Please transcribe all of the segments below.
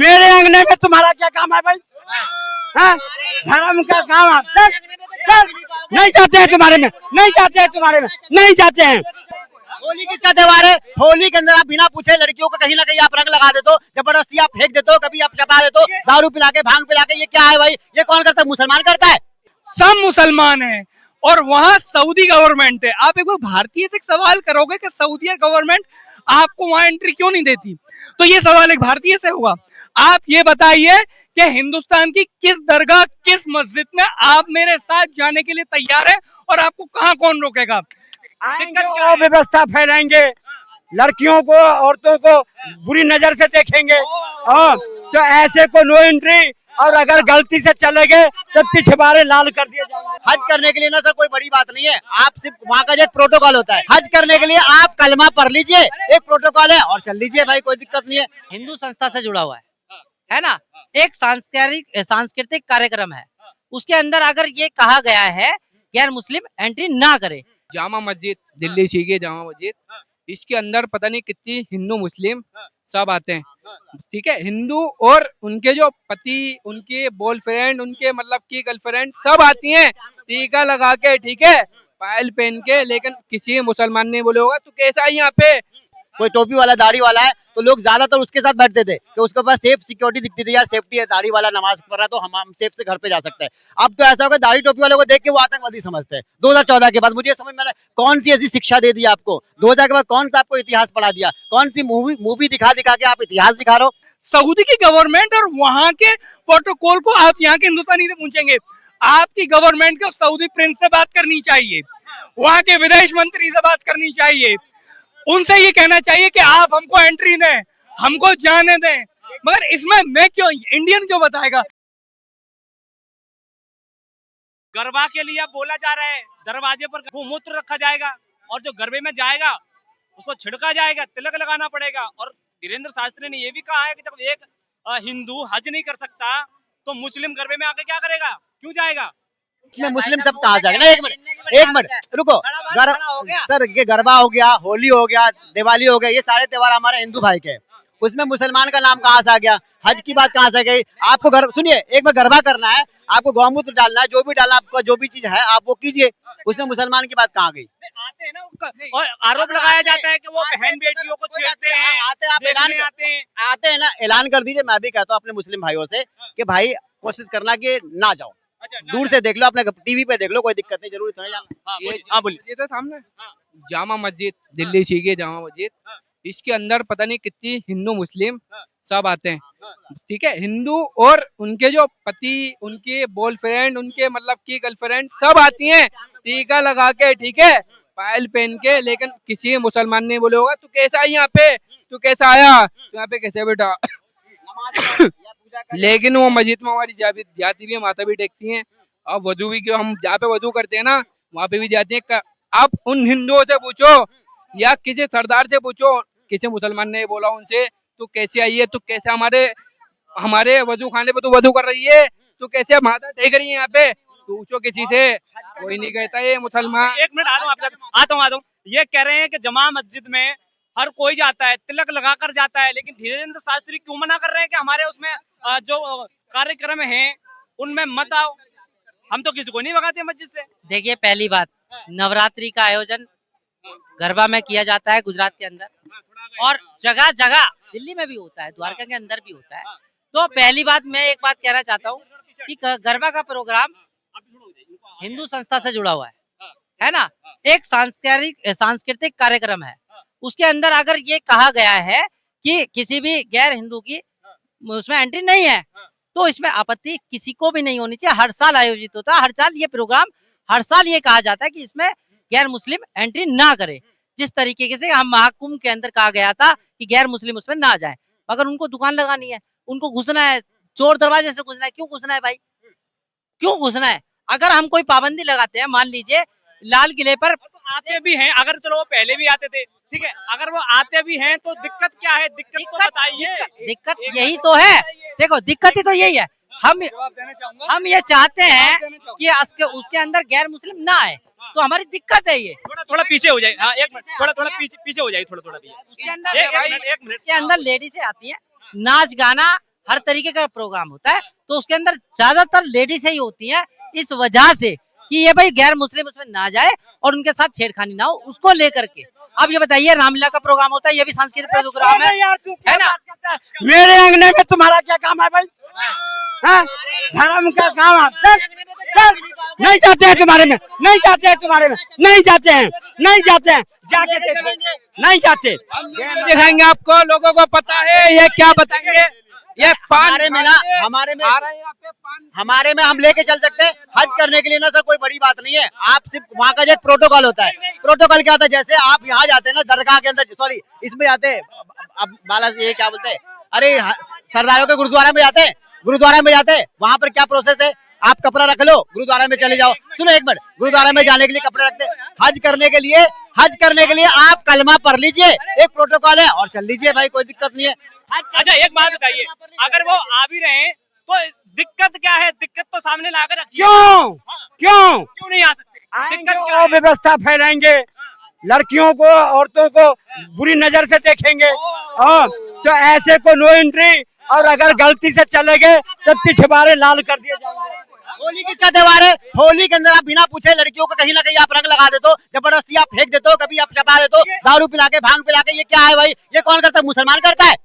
मेरे अंगने में तुम्हारा क्या काम है भाई? हाँ? धर्म का काम है। चल, नहीं जाते हैं तुम्हारे में, नहीं जाते हैं तुम्हारे में, नहीं जाते हैं। होली किसका त्योहार है? होली के अंदर आप बिना पूछे लड़कियों को कहीं ना कहीं आप रंग लगा देते हो, जबरदस्ती आप फेंक देते हो, कभी आप चपा देते हो, दारू पिला के, भांग पिला के। ये क्या है भाई? ये कौन करता है? मुसलमान करता है। सब मुसलमान हैं और वहाँ सऊदी गवर्नमेंट है। आप एक बार भारतीय से सवाल करोगे कि सऊदी गवर्नमेंट आपको वहाँ एंट्री क्यों नहीं देती, तो ये सवाल एक भारतीय से होगा। आप ये बताइए कि हिंदुस्तान की किस दरगाह, किस मस्जिद में आप मेरे साथ जाने के लिए तैयार है और आपको कहाँ कौन रोकेगा? आएंगे और व्यवस्था फैलाएंगे, लड़कियों को, औरतों को बुरी नजर से देखेंगे। तो ऐसे को नो एंट्री, और अगर गलती से चले गए तो पिछवाड़े लाल कर दिए जाएंगे। हज करने के लिए ना सर कोई बड़ी बात नहीं है, आप सिर्फ वहाँ का जो एक प्रोटोकॉल होता है, हज करने के लिए आप कलमा पढ़ लीजिए, एक प्रोटोकॉल है, और चल लीजिए भाई, कोई दिक्कत नहीं है। हिंदू संस्था से जुड़ा हुआ है ना। एक सांस्कृतिक कार्यक्रम है, उसके अंदर अगर ये कहा गया है गैर मुस्लिम एंट्री ना करे। जामा मस्जिद, दिल्ली की जामा मस्जिद, इसके अंदर पता नहीं कितनी हिंदू मुस्लिम सब आते हैं, ठीक है। हिंदू और उनके जो पति, उनके बॉयफ्रेंड, उनके मतलब की गर्लफ्रेंड सब आती हैं टीका लगा के, ठीक है, पायल पहन के। लेकिन किसी मुसलमान ने बोले होगा तो कैसा है यहाँ पे? कोई टोपी वाला, दाढ़ी वाला है तो लोग ज्यादातर उसके साथ बैठते थे कि उसके पास सेफ सिक्योरिटी दिखती थी, यार सेफ्टी है, दाढ़ी वाला नमाज पढ़ रहा है तो हम सेफ से घर पे जा सकते हैं। अब तो ऐसा होगा, दाढ़ी टोपी वालों को देख के वो आतंकवादी समझते हैं। 2014 के बाद मुझे समझ में कौन सी ऐसी शिक्षा दे दी आपको? 2000 के बाद कौन सा आपको इतिहास पढ़ा दिया? कौन सी मूवी दिखा दिखा के आप इतिहास दिखा रहे हो? सऊदी की गवर्नमेंट और वहाँ के प्रोटोकॉल को आप यहाँ के हिंदुस्तानी से पूछेंगे। आपकी गवर्नमेंट को सऊदी प्रिंस से बात करनी चाहिए, वहाँ के विदेश मंत्री से बात करनी चाहिए, उनसे ये कहना चाहिए कि आप हमको एंट्री दें, हमको जाने दें। मगर इसमें मैं क्यों, इंडियन क्यों बताएगा? गरबा के लिए अब बोला जा रहा है दरवाजे पर गोमूत्र रखा जाएगा और जो गरबे में जाएगा उसको छिड़का जाएगा, तिलक लगाना पड़ेगा। और वीरेंद्र शास्त्री ने ये भी कहा है कि जब एक हिंदू हज नहीं कर सकता तो मुस्लिम गरबे में आके क्या करेगा, क्यों जाएगा? इसमें मुस्लिम सब कहा जाएगा ना। एक मिनट रुको। सर ये गरबा हो गया, होली हो गया, दिवाली हो गया, ये सारे त्योहार हमारे हिंदू भाई के, उसमें मुसलमान का नाम कहाँ से आ गया? हज की बात कहाँ से गई? आपको सुनिए, एक बार गरबा करना है, आपको गौमूत्र डालना है, जो भी डालना, आपका जो भी चीज है आप वो कीजिए, उसमें मुसलमान की बात कहाँ गई? आते हैं ना उनका, और आरोप लगाया जाता है कि वो बहन बेटियों को छेड़ते हैं। आते हैं ना, ऐलान कर दीजिए। मैं भी कहता हूँ अपने मुस्लिम भाइयों से कि भाई कोशिश करना कि ना जाओ, दूर से देख लो, अपने टीवी पे देख लो, कोई दिक्कत नहीं, जरूरी तो नहीं जाना। ये तो सामने जामा मस्जिद, दिल्ली की जामा मस्जिद, इसके अंदर पता नहीं कितनी हिंदू मुस्लिम सब आते हैं, ठीक है। हिंदू और उनके जो पति, उनके बॉयफ्रेंड, उनके मतलब की गर्लफ्रेंड सब आती हैं टीका लगा के, ठीक है, पायल पहन के। लेकिन किसी मुसलमान ने बोले होगा तो कैसा है यहाँ पे, तू कैसा आया यहाँ पे, कैसे बेटा? लेकिन वो मस्जिद में हमारी जाती भी है, माता भी टेकती हैं। अब वजू भी क्यों, हम जहाँ पे वजू करते हैं ना वहाँ पे भी जाती हैं। आप उन हिंदुओं से पूछो या किसी सरदार से पूछो, किसी मुसलमान ने बोला उनसे तू कैसे आई है, तू कैसे हमारे वजू खाने पे तू वजू कर रही है, तू कैसे माता टेक रही है यहाँ पे, पूछो किसी से, कोई नहीं कहता ये मुसलमान। एक मिनट आता हूँ। ये कह रहे हैं कि जमा मस्जिद में हर कोई जाता है, तिलक लगा कर जाता है, लेकिन धीरेन्द्र शास्त्री क्यों मना कर रहे हैं कि हमारे उसमें जो कार्यक्रम है उनमें मत आओ? हम तो किसी को नहीं भगाते मस्जिद से। देखिए, पहली बात, नवरात्रि का आयोजन गरबा में किया जाता है गुजरात के अंदर, और जगह जगह दिल्ली में भी होता है, द्वारका के अंदर भी होता है। तो पहली बात, मैं एक बात कहना चाहता हूँ कि गरबा का प्रोग्राम हिंदू संस्था से जुड़ा हुआ है ना। एक सांस्कृतिक कार्यक्रम है, उसके अंदर अगर ये कहा गया है कि किसी भी गैर हिंदू की उसमें एंट्री नहीं है, तो इसमें आपत्ति किसी को भी नहीं होनी चाहिए। हर साल आयोजित होता है, हर साल ये प्रोग्राम, हर साल ये कहा जाता है कि इसमें गैर मुस्लिम एंट्री ना करे। जिस तरीके से हम महाकुंभ के अंदर कहा गया था कि गैर मुस्लिम उसमें ना जाए, अगर उनको दुकान लगानी है, उनको घुसना है, चोर दरवाजे से घुसना है, क्यों घुसना है भाई, क्यों घुसना है? अगर हम कोई पाबंदी लगाते हैं, मान लीजिए लाल किले पर आते भी हैं, अगर चलो वो पहले भी आते थे, ठीक है, अगर वो आते भी हैं तो दिक्कत क्या है? दिक्कत तो बताइए। दिक्कत यही तो है, देखो दिक्कत ही तो यही है। हम ये चाहते हैं कि उसके अंदर गैर मुस्लिम ना आए, तो हमारी दिक्कत है ये। थोड़ा पीछे हो जाए, हाँ, एक मिनट, थोड़ा पीछे हो जाए, थोड़ा उसके अंदर लेडीज आती हैं, नाच गाना हर तरीके का प्रोग्राम होता है, तो उसके अंदर ज्यादातर लेडीज ही होती हैं, इस वजह से कि ये भाई गैर मुस्लिम उसमें ना जाए और उनके साथ छेड़खानी ना हो, उसको लेकर के। अब ये बताइए, रामलीला का प्रोग्राम होता है, ये भी सांस्कृतिक प्रोग्राम है ना? मेरे अंगने में तुम्हारा क्या काम है भाई? हाँ? धर्म का काम है? चल, नहीं जाते हैं तुम्हारे में, नहीं जाते हैं तुम्हारे में, नहीं जाते हैं, नहीं जाते हैं, जाके देखो, नहीं जाते। दिखाएंगे आपको, लोगों को पता है ये क्या बताएंगे। ये पान हमारे में ना, हमारे में आ रहा है यहाँ पे पान। हमारे में हम लेके चल सकते हैं। हज करने के लिए ना सर कोई बड़ी बात नहीं है, आप सिर्फ वहाँ का जो एक प्रोटोकॉल होता है, प्रोटोकॉल क्या होता है, जैसे आप यहाँ जाते हैं ना दरगाह के अंदर, सॉरी इसमें जाते हैं, अब बालाजी ये क्या बोलते हैं, अरे सरदारों के गुरुद्वारा में जाते हैं, गुरुद्वारा में जाते हैं, वहाँ पर क्या प्रोसेस है, आप कपड़ा रख लो, गुरुद्वारा में चले जाओ। सुनो एक मिनट, गुरुद्वारा में जाने के लिए कपड़े रखते हैं, हज करने के लिए आप कलमा पढ़ लीजिए, एक प्रोटोकॉल है, और चल लीजिए भाई, कोई दिक्कत नहीं है। अच्छा एक बात बताइए, अगर वो आ भी रहे हैं तो दिक्कत क्या है? दिक्कत तो सामने लाकर रखिए। क्यों नहीं आ सकते? आएंगे दिक्कत क्या और है? व्यवस्था फैलाएंगे, लड़कियों को औरतों को बुरी नजर से देखेंगे। तो ऐसे को नो एंट्री, और अगर गलती से चले गए तो पिछवाड़े लाल कर दिए जाएंगे। होली किसका त्योहार है? होली के अंदर आप बिना पूछे लड़कियों को कहीं ना कहीं आप रंग लगा देते हो, जबरदस्ती आप फेंक देते हो, कभी आप चपा देते हो, दारू पिला के, भांग पिला के, ये क्या है भाई? ये कौन करता है? मुसलमान करता है।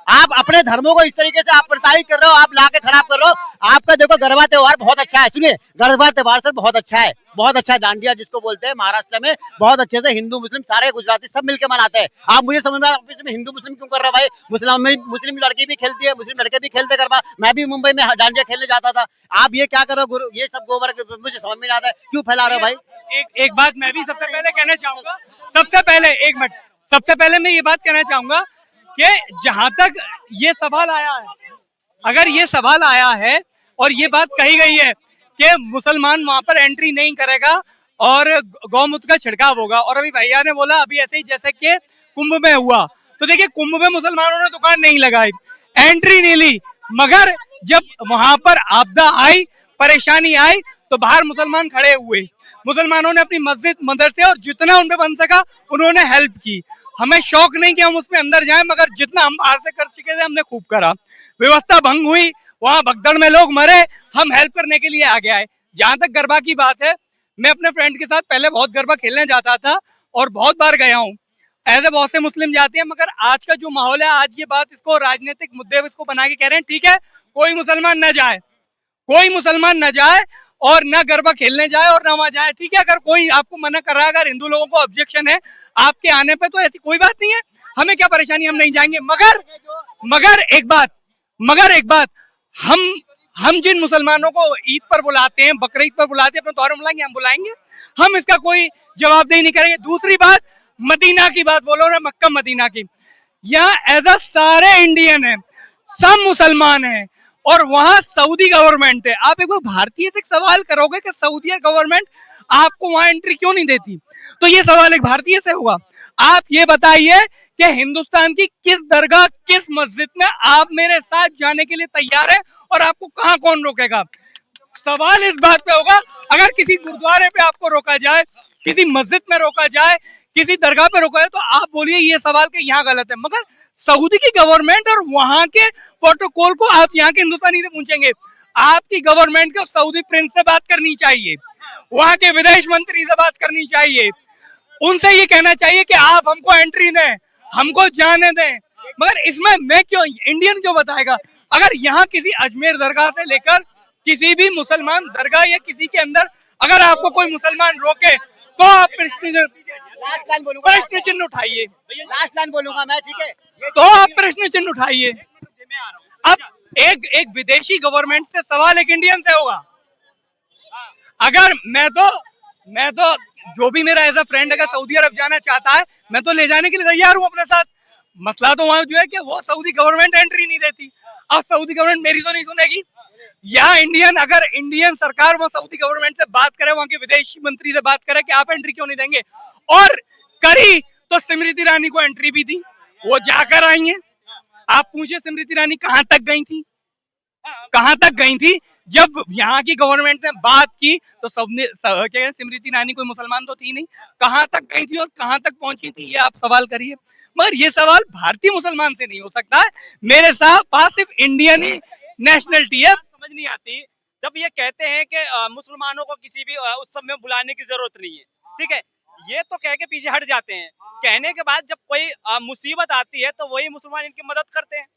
आप अपने धर्मों को इस तरीके से आप प्रताड़ित कर रहे हो, आप लाके खराब कर रहे हो। आपका देखो गरबा त्योहार बहुत अच्छा है, सुनिए, गरबा त्योहार सर बहुत अच्छा है, बहुत अच्छा है। डांडिया जिसको बोलते हैं महाराष्ट्र में, बहुत अच्छे से हिंदू मुस्लिम सारे गुजराती सब मिलकर मनाते हैं। आप मुझे समझ में आप इसमें हिंदू मुस्लिम क्यों कर रहे हो भाई? मुस्लिम लड़की भी खेलती है, मुस्लिम लड़के भी खेलते गरबा। मैं भी मुंबई में डांडिया खेलने जाता था। आप ये क्या कर रहे हो गुरु? ये सब गोबर मुझे समझ में नहीं आता है, क्यों फैला रहे हो भाई? एक बात मैं भी सबसे पहले कहना चाहूंगा, एक मिनट, सबसे पहले मैं ये बात कहना चाहूंगा कि जहां तक ये सवाल आया है, अगर ये सवाल आया है और ये बात कही गई है कि मुसलमान वहां पर एंट्री नहीं करेगा और गौमूत्र का छिड़काव होगा, और अभी भैया ने बोला अभी ऐसे ही जैसे कि कुंभ में हुआ, तो देखिए कुंभ में मुसलमानों ने दुकान नहीं लगाई, एंट्री नहीं ली, मगर जब वहां पर आपदा आई, परेशानी आई, तो बाहर मुसलमान खड़े हुए, मुसलमानों ने अपनी मस्जिद मदरसे और जितना उनपे बन सका उन्होंने हेल्प की। हमें शौक नहीं कि हम उसमें अंदर जाएं, मगर जितना हम बाहर से कर चुके थे हमने खूब करा। व्यवस्था भंग हुई, वहां भगदड़ में लोग मरे, हम हेल्प करने के लिए आ गया है। जहां तक गरबा की बात है, मैं अपने फ्रेंड के साथ पहले बहुत गरबा खेलने जाता था और बहुत बार गया हूँ, ऐसे बहुत से मुस्लिम जाते हैं, मगर आज का जो माहौल है, आज ये बात इसको राजनीतिक मुद्दे इसको बना के कह रहे हैं, ठीक है कोई मुसलमान न जाए, कोई मुसलमान न जाए और न गरबा खेलने जाए और न वहां जाए, ठीक है। अगर कोई आपको मना कर रहा है, अगर हिंदू लोगों को ऑब्जेक्शन है आपके आने पे, तो ऐसी कोई बात नहीं है, हमें क्या परेशानी, हम नहीं जाएंगे। मगर एक बात, हम जिन मुसलमानों को ईद पर बुलाते हैं, बकरीद पर बुलाते हैं, अपने त्योहार बुलाएंगे, हम बुलाएंगे, हम इसका कोई जवाबदेही नहीं करेंगे। दूसरी बात, मदीना की बात बोलो ना, मक्का मदीना की, यहाँ एज सारे इंडियन है, सब मुसलमान है, और वहां सऊदी गवर्नमेंट है। आप एक बार भारतीय से सवाल करोगे कि सऊदी गवर्नमेंट आपको वहां एंट्री क्यों नहीं देती, तो ये सवाल एक भारतीय से होगा। आप ये बताइए कि हिंदुस्तान की किस दरगाह, किस मस्जिद में आप मेरे साथ जाने के लिए तैयार है और आपको कहां कौन रोकेगा? सवाल इस बात पे होगा, अगर किसी गुरुद्वारे पे आपको रोका जाए, किसी मस्जिद में रोका जाए, किसी दरगाह पे रोका जाए, तो आप बोलिए ये सवाल कि यहाँ गलत है, मगर सऊदी की गवर्नमेंट और वहां के प्रोटोकॉल को आप यहाँ के हिंदुस्तानी से पूछेंगे। आपकी गवर्नमेंट को सऊदी प्रिंस से बात करनी चाहिए, वहां के विदेश मंत्री से बात करनी चाहिए, उनसे ये कहना चाहिए कि आप हमको एंट्री दें, हमको जाने दें। मगर इसमें मैं क्यों, इंडियन क्यों बताएगा? अगर यहाँ किसी अजमेर दरगाह से लेकर किसी भी मुसलमान दरगाह या किसी के अंदर अगर आपको कोई मुसलमान रोके, तो आप प्रश्न चिन्ह उठाइए, लास्ट लाइन बोलूंगा मैं, ठीक है, तो आप प्रश्न चिन्ह उठाइए। अब एक विदेशी गवर्नमेंट से सवाल एक इंडियन से होगा। अगर मैं तो जो भी मेरा एज अ फ्रेंड अगर सऊदी अरब जाना चाहता है, मैं तो ले जाने के लिए तैयार हूँ अपने साथ। मसला तो वहां जो है कि वो सऊदी गवर्नमेंट एंट्री नहीं देती। अब सऊदी गवर्नमेंट मेरी तो नहीं सुनेगी, या अगर इंडियन सरकार वो सऊदी गवर्नमेंट से बात करे, वहां के विदेशी मंत्री से बात करे कि आप एंट्री क्यों नहीं देंगे, और करी तो स्मृति ईरानी को एंट्री भी दी, वो जाकर आई है। आप पूछे स्मृति ईरानी कहां तक गई थी? जब यहाँ की गवर्नमेंट ने बात की तो सबने स्मृति ईरानी कोई मुसलमान तो थी नहीं, कहां तक गई थी और कहां तक पहुंची थी, ये आप सवाल करिए। मगर ये सवाल भारतीय मुसलमान से नहीं हो सकता है, मेरे साथ पास सिर्फ इंडियन ही नेशनलिटी है। समझ नहीं आती जब ये कहते हैं कि मुसलमानों को किसी भी उत्सव में बुलाने की जरूरत नहीं है, ठीक है, ये तो कह के पीछे हट जाते हैं। कहने के बाद जब कोई मुसीबत आती है तो वही मुसलमान इनकी मदद करते हैं।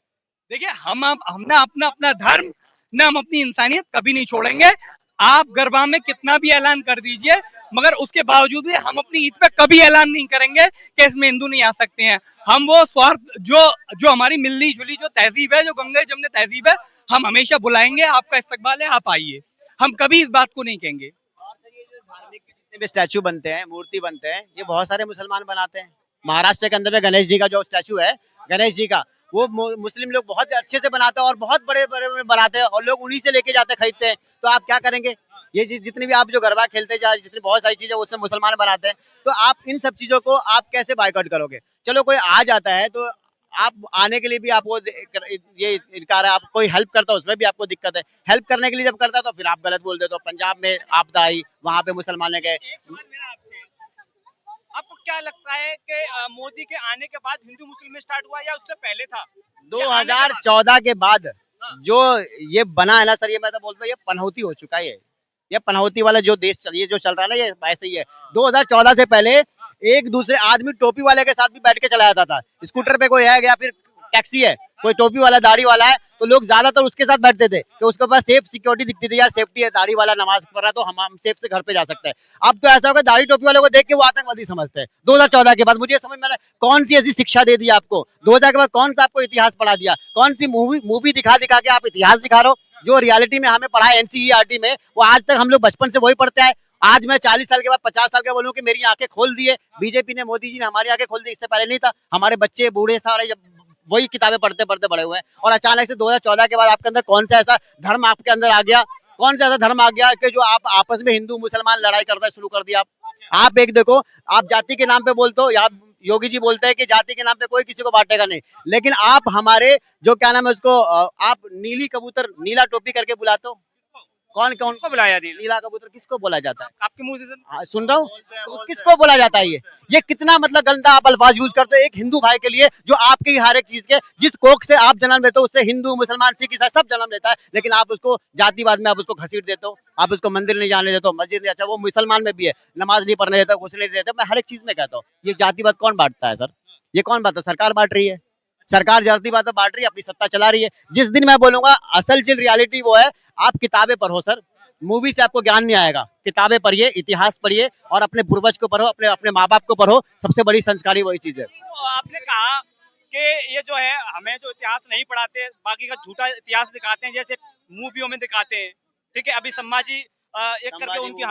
देखिए हम ना अपना अपना धर्म ना हम अपनी इंसानियत कभी नहीं छोड़ेंगे। आप गरबा में कितना भी ऐलान कर दीजिए, मगर उसके बावजूद भी हम अपनी ईद पे कभी ऐलान नहीं करेंगे कि इसमें हिंदू नहीं आ सकते हैं। हम वो स्वार्थ जो हमारी मिलनी जुली जो तहजीब है, जो गंगे जमने तहजीब है, हम हमेशा बुलाएंगे, आपका इस्तकबाल है, आप आइए। हम कभी इस बात को नहीं कहेंगे। जितने भी स्टैचू बनते हैं, मूर्ति बनते हैं, ये बहुत सारे मुसलमान बनाते हैं। महाराष्ट्र के अंदर में गणेश जी का जो स्टैचू है, गणेश जी का, वो मुस्लिम लोग बहुत अच्छे से बनाते हैं और बहुत बड़े बड़े बनाते हैं और लोग उन्हीं से लेके जाते हैं, खरीदते हैं। तो आप क्या करेंगे? ये जितनी भी आप जो गरबा खेलते जा, जितनी बहुत सारी चीजें उसमें मुसलमान बनाते हैं, तो आप इन सब चीजों को आप कैसे बायकॉट करोगे? चलो कोई आ जाता है तो आप आने के लिए भी आपको ये इनकार है, आप कोई हेल्प करता है उसमें भी आपको दिक्कत है। हेल्प करने के लिए जब करता है तो फिर आप गलत बोल देते हो। पंजाब में आपदा आई, वहां पे मुसलमान गए। एक सवाल मेरा आपसे, आपको क्या लगता है कि मोदी के आने के बाद हिंदू मुस्लिम में स्टार्ट हुआ या उससे पहले था? 2014 के बाद जो ये बना है ना सर, ये मैं तो बोलता हूँ ये पनौती हो चुका है। ये पनौती वाला जो देश ये जो चल रहा है ना, ये ऐसे ही है। 2014 से पहले एक दूसरे आदमी टोपी वाले के साथ भी बैठ के चला जाता था। स्कूटर पे कोई है गया, फिर टैक्सी है, कोई टोपी वाला दाढ़ी वाला है, तो लोग ज्यादातर उसके साथ बैठते थे कि उसके पास सेफ सिक्योरिटी दिखती थी, यार सेफ्टी है, दाढ़ी वाला नमाज पढ़ रहा है तो हम सेफ से घर पे जा सकते हैं। अब तो ऐसा होगा दाढ़ी टोपी वाले को देख के वो आतंकवादी समझते हैं। 2014 के बाद मुझे समझ में कौन सी ऐसी शिक्षा दे दी आपको? 2000 के बाद कौन सा आपको इतिहास पढ़ा दिया? कौन सी मूवी दिखा दिखा के आप इतिहास दिखा रहे हो? जो रियलिटी में हमें पढ़ा है एनसीईआरटी में, वो आज तक हम लोग बचपन से वही पढ़ते हैं। आज मैं 40 साल के बाद 50 साल का बोलूं कि मेरी आंखें खोल दी है बीजेपी ने, मोदी जी ने हमारी आंखें खोल दी। इससे पहले नहीं था। हमारे बच्चे बूढ़े सारे जब वही किताबें पढ़ते पढ़ते बड़े हुए हैं, और अचानक से 2014 के बाद आपके अंदर कौन सा ऐसा धर्म आपके अंदर आ गया? कौन सा ऐसा धर्म आ गया कि जो आप आपस में हिंदू मुसलमान लड़ाई करना शुरू कर दिया? आप एक देखो, आप जाति के नाम पे बोलते हो, या योगी जी बोलते हैं कि जाति के नाम पे कोई किसी को बांटेगा नहीं, लेकिन आप हमारे जो क्या नाम है उसको आप नीली कबूतर नीला टोपी करके बुलाते हो। कौन कौन को बुलाया नीला कबूतर किसको बोला जाता है? आपके मुंह से सुन रहा हूँ, तो किसको बोला जाता है? ये कितना मतलब गंदा आप अल्फाज यूज करते हो एक हिंदू भाई के लिए, जो आपकी हर एक चीज के जिस कोख से आप जन्म लेते हो उससे हिंदू मुसलमान सिख ईसाई सब जन्म लेता है, लेकिन आप उसको जातिवाद में आप उसको घसीट देते हो। आप उसको मंदिर नहीं जाने देते हो, मस्जिद नहीं। अच्छा वो मुसलमान में भी है, नमाज नहीं पढ़ने देता, कुछ नहीं देता। मैं हर एक चीज में कहता हूँ ये जातिवाद कौन बांटता है सर? ये कौन बांटता है? सरकार बांट रही है। सरकार जातिवाद बांट रही है, अपनी सत्ता चला रही है। जिस दिन मैं बोलूंगा असल चिल रियलिटी वो है, आप किताबें पढ़ो सर, मूवी से आपको ज्ञान नहीं आएगा। किताबें पढ़िए, इतिहास पढ़िए और अपने पूर्वज को पढ़ो, अपने अपने माँ बाप को पढ़ो। सबसे बड़ी संस्कारी वही चीज है। तो आपने कहा कि ये जो है हमें जो इतिहास नहीं पढ़ाते, बाकी का झूठा इतिहास दिखाते हैं, जैसे मूवियों में दिखाते हैं, ठीक है। अभी संभाजी एक करके उनकी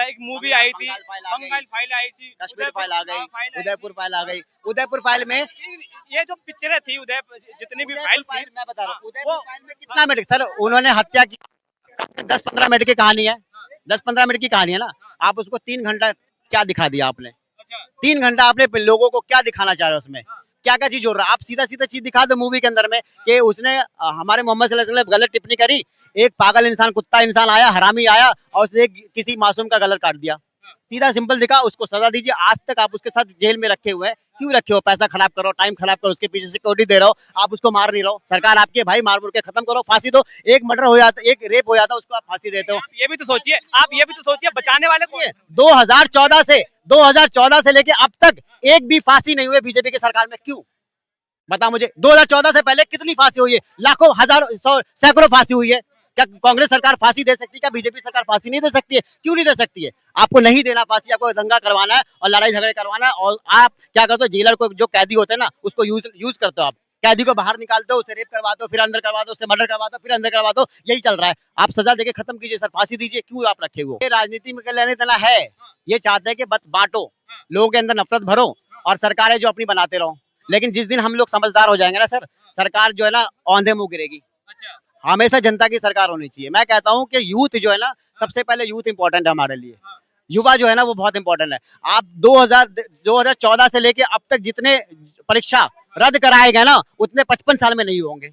एक मूवी आई थी, बंगाल फाइल आई थी, कश्मीर फाइल आ गई, उदयपुर फाइल आ गई। उदयपुर फाइल में ये जो पिक्चरें थी उदयपुर जितनी भी फाइल थी, मैं बता रहा हूँ उदयपुर फाइल में कितना मिनट सर उन्होंने हत्या की? 10-15 मिनट की कहानी है, 10-15 मिनट की कहानी है ना। आप उसको 3 घंटा क्या दिखा दिया आपने? 3 घंटा आपने लोगों को क्या दिखाना चाह रहे हो? उसमें क्या क्या चीज हो रहा है? आप सीधा सीधा चीज दिखा दो मूवी के अंदर में कि उसने हमारे मोहम्मद सल्लल्लाहु अलैहि वसल्लम गलत टिप्पणी करी, एक पागल इंसान, कुत्ता इंसान आया, हरामी आया और उसने किसी मासूम का गला काट दिया। सीधा सिंपल दिखा, उसको सजा दीजिए। आज तक आप उसके साथ जेल में रखे हुए हैं, क्यों रखे हो? पैसा खराब करो, टाइम खराब करो, उसके पीछे सिक्योरिटी दे रहे हो, आप उसको मार नहीं रहो। सरकार आपकी है भाई, मार मुर के खत्म करो, फांसी दो। एक मर्डर हो जाता, एक रेप हो जाता, उसको आप फांसी देते हो। ये भी तो सोचिए, आप ये भी तो सोचिए बचाने वाले को। 2014 से लेके अब तक एक भी फांसी नहीं हुई बीजेपी की सरकार में, क्यों? बता मुझे। 2014 से पहले कितनी फांसी हुई है? लाखों, हजारों, सैकड़ों फांसी हुई है। क्या कांग्रेस सरकार फांसी दे सकती है? क्या बीजेपी सरकार फांसी नहीं दे सकती है? क्यों नहीं दे सकती है? आपको नहीं देना फांसी, आपको दंगा करवाना है और लड़ाई झगड़े करवाना है। और आप क्या करते हो? जेलर को, जो कैदी होते हैं ना, उसको यूज करते हो। आप कैदी को बाहर निकालते हो, उसे रेप करवाते हो, फिर अंदर करवा दो, उससे मर्डर करवाते हो, फिर अंदर करवा दो। यही चल रहा है। आप सजा देके खत्म कीजिए सर, फांसी दीजिए। क्यों आप रखे हुए? ये राजनीति में लेने देना है। ये चाहते हैं कि बस बांटो, लोगों के अंदर नफरत भरो और सरकारें जो अपनी बनाते रहो। लेकिन जिस दिन हम लोग समझदार हो जाएंगे ना सर, सरकार जो है ना औंधे मुंह गिरेगी। हमेशा जनता की सरकार होनी चाहिए। मैं कहता हूँ कि यूथ जो है ना, सबसे पहले यूथ इंपॉर्टेंट है हमारे लिए। युवा जो है ना वो बहुत इंपॉर्टेंट है। आप 2014 से लेके अब तक जितने परीक्षा रद्द कराए गए ना, उतने 55 साल में नहीं होंगे।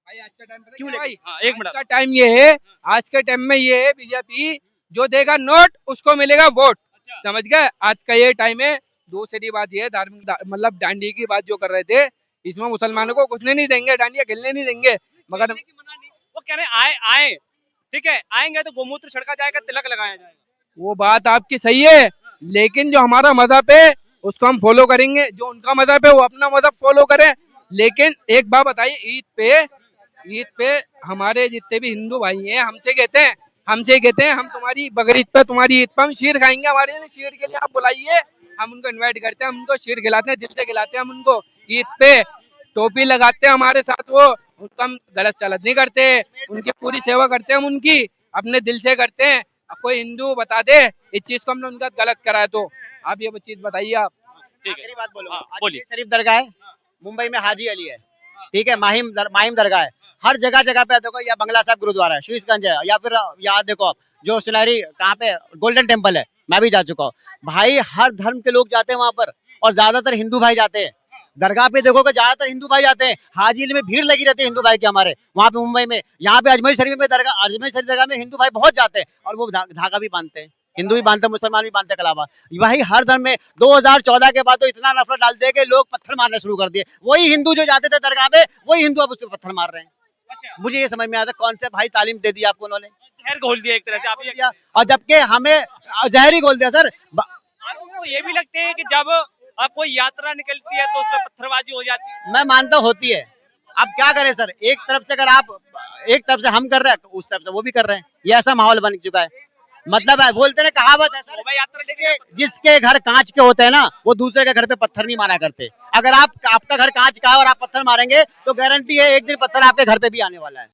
क्यों भाई? एक मिनट का टाइम ये है, आज के टाइम में ये है, बीजेपी जो देगा नोट उसको मिलेगा वोट। समझ गए? आज का ये टाइम है, दूसरी बात ये धार्मिक मतलब डांडिया की बात जो कर रहे थे, इसमें मुसलमानों को कुछ नहीं देंगे, डांडिया खेलने नहीं देंगे, मगर वो कह रहे हैं आए ठीक है, आएंगे तो गोमूत्र छिड़का जाएगा, तिलक लगाया जाएगा। वो बात आपकी सही है, लेकिन जो हमारा मजहब है उसको हम फॉलो करेंगे, जो उनका मजहब है वो अपना मजहब फॉलो करें। लेकिन एक बात बताइए, ईद पे हमारे जितने भी हिंदू भाई हैं हमसे कहते हैं हम तुम्हारी बकरीद पे, तुम्हारी ईद पे हम शीर खाएंगे, हमारे लिए शीर के लिए आप बुलाइए, हम उनको इनवाइट करते हैं, हम उनको शीर खिलाते हैं, दिल से खिलाते हैं हम उनको। ईद पे टोपी लगाते हैं हमारे साथ, वो उनका हम गलत सलत नहीं करते, उनकी पूरी सेवा करते हैं, हम उनकी अपने दिल से करते हैं। अब कोई हिंदू बता दे इस चीज को हमने उनका गलत करा है तो आप ये चीज बताइए आप। ठीक है, आखिरी बात बोलो। हाँ, अजमेर बोलिए। शरीफ दरगाह है, मुंबई में हाजी अली है, ठीक है, माहिम दरगाह है, हर जगह जगह पे देखो, या बंगला साहब गुरुद्वारा है, शीशगंज है, या फिर यहाँ देखो आप जो सुनहरी कहाँ पे गोल्डन टेम्पल है, मैं भी जा चुका हूँ भाई। हर धर्म के लोग जाते हैं वहां पर, और ज्यादातर हिंदू भाई जाते हैं। दरगाह पे देखोगे ज्यादातर हिंदू भाई जाते हैं, हाजी अली में भीड़ लगी रहती है हिंदू भाई की हमारे वहाँ पे मुंबई में। यहाँ पे अजमेर शरीफ में दरगाह में हिंदू भाई बहुत जाते हैं, और वो धागा भी बांधते हैं, हिंदू भी बांधते हैं, मुसलमान भी बांधते हैं कलावा। भाई हर धर्म में 2014 के बाद तो इतना नफरत डाल दिया कि लोग पत्थर मारना शुरू कर दिए। वही हिंदू जो जाते थे दरगाह में, वही हिंदू अब उस पर पत्थर मार रहे हैं। अच्छा, मुझे ये समझ में आता कौन से भाई तालीम दे दी आपको उन्होंने, जहर घोल दिया एक तरह से, आप ये दिया, और जबकि हमें जहर ही घोल दिया सर। और उनको ये भी लगते हैं कि जब कोई यात्रा निकलती है तो उसमें पत्थरबाजी हो जाती है। मैं मानता हूँ होती है, अब क्या करें सर, एक तरफ से अगर आप एक तरफ से हम कर रहे हैं तो उस तरफ से वो भी कर रहे हैं, ये ऐसा माहौल बन चुका है। मतलब है, बोलते ना कहावत है सर, शोभा यात्रा लेके जिसके घर कांच के होते हैं ना, वो दूसरे के घर पे पत्थर नहीं मारा करते। अगर आपका घर कांच का है और आप पत्थर मारेंगे तो गारंटी है एक दिन पत्थर आपके घर पे भी आने वाला है।